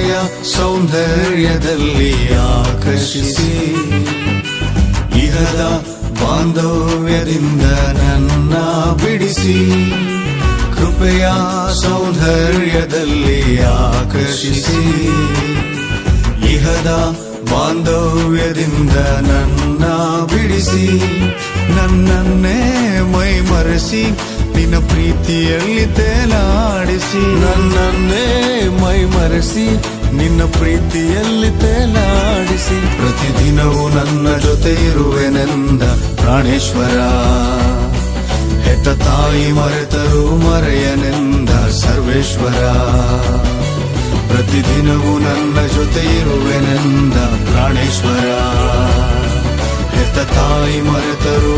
ಕೃಪೆಯ ಸೌಂದರ್ಯದಲ್ಲಿ ಆಕರ್ಷಿಸಿ ಇಹದ ಬಾಂಧವ್ಯದಿಂದ ನನ್ನ ಬಿಡಿಸಿ ಕೃಪೆಯ ಸೌಂದರ್ಯದಲ್ಲಿ ಆಕರ್ಷಿಸಿ ಇಹದ ಬಾಂಧವ್ಯದಿಂದ ನನ್ನ ಬಿಡಿಸಿ ನನ್ನನ್ನೇ ಮೈ ಮರೆಸಿ ನಿನ್ನ ಪ್ರೀತಿಯಲ್ಲಿ ತೇಲಾಡಿಸಿ ನನ್ನನ್ನೇ ಮೈ ಮರೆಸಿ ನಿನ್ನ ಪ್ರೀತಿಯಲ್ಲಿ ತೇಲಾಡಿಸಿ ಪ್ರತಿದಿನವೂ ನನ್ನ ಜೊತೆ ಇರುವೆನೆಂದ ಪ್ರಾಣೇಶ್ವರ ಹೆತ್ತ ತಾಯಿ ಮರೆತರೂ ಮರೆಯನೆಂದ ಸರ್ವೇಶ್ವರ ಪ್ರತಿದಿನವೂ ನನ್ನ ಜೊತೆ ಇರುವೆನೆಂದ ಪ್ರಾಣೇಶ್ವರ ಹೆತ್ತ ತಾಯಿ ಮರೆತರೂ